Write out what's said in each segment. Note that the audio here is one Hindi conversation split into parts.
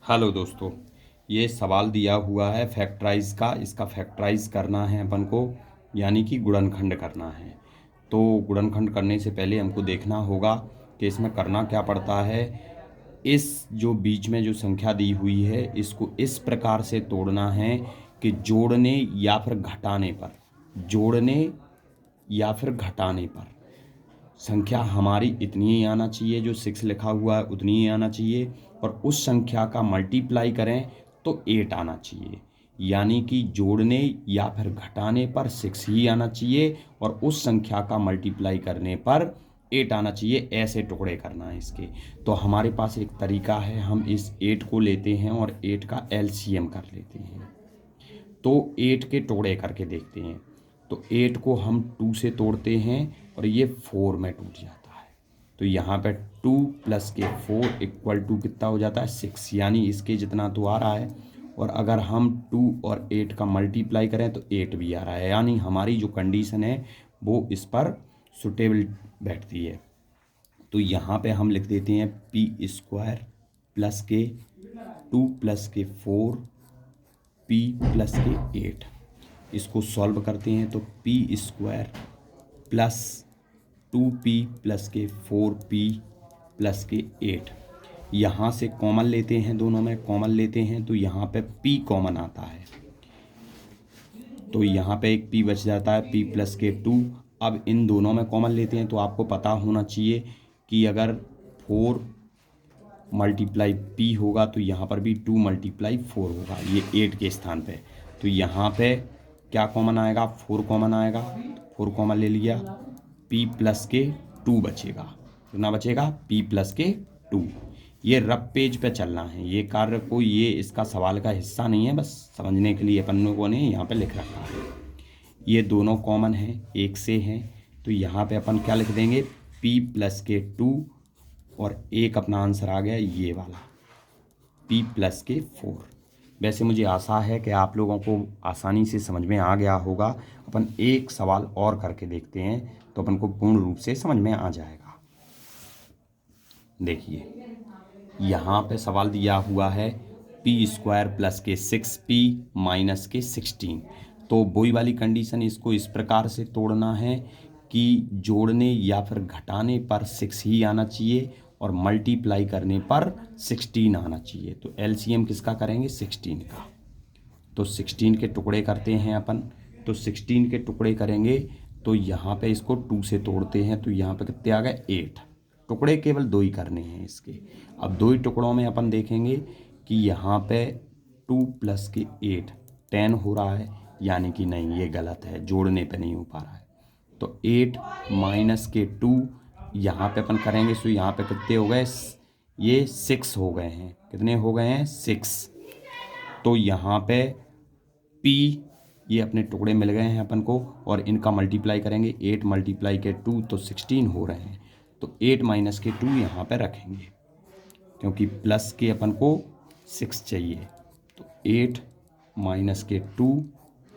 हेलो दोस्तों, ये सवाल दिया हुआ है फैक्टराइज का। इसका फैक्टराइज करना है अपन को, यानी कि गुणनखंड करना है। तो गुणनखंड करने से पहले हमको देखना होगा कि इसमें करना क्या पड़ता है। इस जो बीच में जो संख्या दी हुई है इसको इस प्रकार से तोड़ना है कि जोड़ने या फिर घटाने पर संख्या हमारी इतनी ही आना चाहिए, जो 6 लिखा हुआ है उतनी ही आना चाहिए, और उस संख्या का मल्टीप्लाई करें तो 8 आना चाहिए। यानी कि जोड़ने या फिर घटाने पर 6 ही आना चाहिए और उस संख्या का मल्टीप्लाई करने पर 8 आना चाहिए। ऐसे टुकड़े करना है इसके। तो हमारे पास एक तरीका है, हम इस 8 को लेते हैं और 8 का एलसीएम कर लेते हैं। तो 8 के टुकड़े करके देखते हैं। तो 8 को हम 2 से तोड़ते हैं और ये 4 में टूट जाता है। तो यहाँ पे 2 प्लस के 4 इक्वल टू कितना हो जाता है 6, यानी इसके जितना तो आ रहा है। और अगर हम 2 और 8 का मल्टीप्लाई करें तो 8 भी आ रहा है, यानी हमारी जो कंडीशन है वो इस पर सुटेबल बैठती है। तो यहाँ पे हम लिख देते हैं p² प्लस के 2 प्लस के 4 p प्लस के 8। इसको सॉल्व करते हैं तो p² प्लस 2p प्लस के 4p प्लस के 8। यहाँ से कॉमन लेते हैं, दोनों में कॉमन लेते हैं तो यहाँ पे p कॉमन आता है। तो यहाँ पे एक p बच जाता है, p प्लस के 2। अब इन दोनों में कॉमन लेते हैं तो आपको पता होना चाहिए कि अगर 4 मल्टीप्लाई p होगा तो यहाँ पर भी 2 मल्टीप्लाई 4 होगा, ये 8 के स्थान पे। तो यहाँ पे क्या कॉमन आएगा, 4 कॉमन आएगा। 4 कॉमन ले लिया, p प्लस के 2 बचेगा। कितना बचेगा, p प्लस के 2। ये रफ पेज पे चलना है, ये कार्य को, ये इसका सवाल का हिस्सा नहीं है, बस समझने के लिए अपन लोगों ने यहाँ पे लिख रखा है। ये दोनों कॉमन हैं, एक से हैं, तो यहाँ पे अपन क्या लिख देंगे, p प्लस के 2 और एक अपना आंसर आ गया ये वाला p प्लस के 4। वैसे मुझे आशा है कि आप लोगों को आसानी से समझ में आ गया होगा। अपन एक सवाल और करके देखते हैं तो अपन को पूर्ण रूप से समझ में आ जाएगा। देखिए यहाँ पे सवाल दिया हुआ है p² प्लस के 6p माइनस के 16। तो वही वाली कंडीशन, इसको इस प्रकार से तोड़ना है कि जोड़ने या फिर घटाने पर 6 ही आना चाहिए और मल्टीप्लाई करने पर 16 आना चाहिए। तो एलसीएम किसका करेंगे, 16 का। तो 16 के टुकड़े करते हैं अपन। तो 16 के टुकड़े करेंगे तो यहाँ पे इसको 2 से तोड़ते हैं तो यहाँ पे कितने आ गए, 8। टुकड़े केवल 2 ही करने हैं इसके। अब 2 ही टुकड़ों में अपन देखेंगे कि यहाँ पे 2 प्लस के 8 10 हो रहा है, यानी कि नहीं, ये गलत है, जोड़ने पे नहीं हो पा रहा है। तो 8 माइनस के 2 यहाँ पे अपन करेंगे तो यहाँ पे कितने हो गए, ये 6 हो गए हैं। कितने हो गए हैं, 6। तो यहाँ पे p, ये अपने टुकड़े मिल गए हैं अपन को और इनका मल्टीप्लाई करेंगे। 8 मल्टीप्लाई के 2 तो 16 हो रहे हैं। तो 8 माइनस के 2 यहाँ पे रखेंगे क्योंकि प्लस के अपन को 6 चाहिए। तो 8 माइनस के 2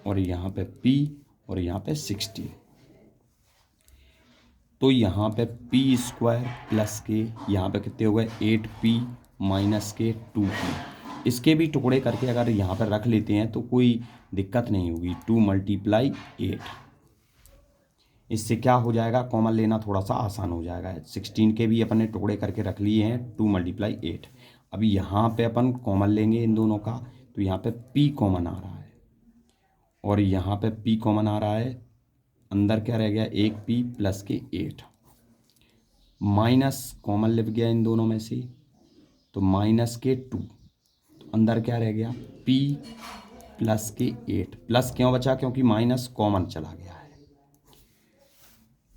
और यहाँ पे p और यहाँ पे 16। तो यहाँ पे p² प्लस के यहाँ पे कितने हो गए, 8p माइनस के 2p। इसके भी टुकड़े करके अगर यहाँ पर रख लेते हैं तो कोई दिक्कत नहीं होगी। 2 मल्टीप्लाई 8, इससे क्या हो जाएगा, कॉमन लेना थोड़ा सा आसान हो जाएगा। 16 के भी अपने टुकड़े करके रख लिए हैं, 2 मल्टीप्लाई 8। अभी यहाँ पे अपन कॉमन लेंगे इन दोनों का, तो यहाँ पे p कॉमन आ रहा है और यहाँ पे p कॉमन आ रहा है। अंदर क्या रह गया, एक p प्लस के 8 माइनस कॉमन लिख गया इन दोनों में से, तो माइनस के 2। तो अंदर क्या रह गया, p प्लस के 8। प्लस क्यों बचा, क्योंकि माइनस कॉमन चला गया है।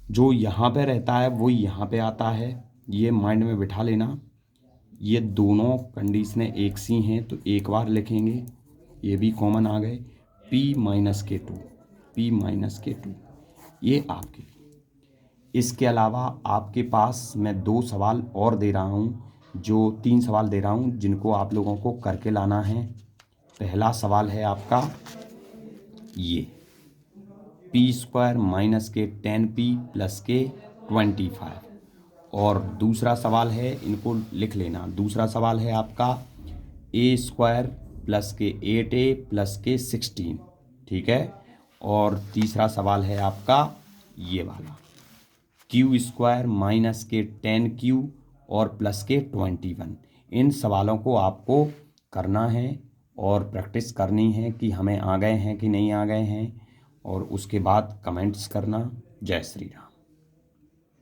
जो यहाँ पे रहता है वो यहाँ पे आता है, ये माइंड में बिठा लेना। ये दोनों कंडीशनें एक सी हैं तो एक बार लिखेंगे, ये भी कॉमन आ गए। p माइनस के 2, p माइनस के 2, ये आपके। इसके अलावा आपके पास मैं 2 सवाल और दे रहा हूँ, जो 3 सवाल दे रहा हूँ जिनको आप लोगों को करके लाना है। पहला सवाल है आपका ये p² माइनस के 10p प्लस के 25। और दूसरा सवाल है, इनको लिख लेना, दूसरा सवाल है आपका ए स्क्वायर प्लस के 8a प्लस के 16, ठीक है। और तीसरा सवाल है आपका ये वाला, क्यू स्क्वायर माइनस के 10q और प्लस के 21। इन सवालों को आपको करना है और प्रैक्टिस करनी है कि हमें आ गए हैं कि नहीं आ गए हैं, और उसके बाद कमेंट्स करना। जय श्री राम।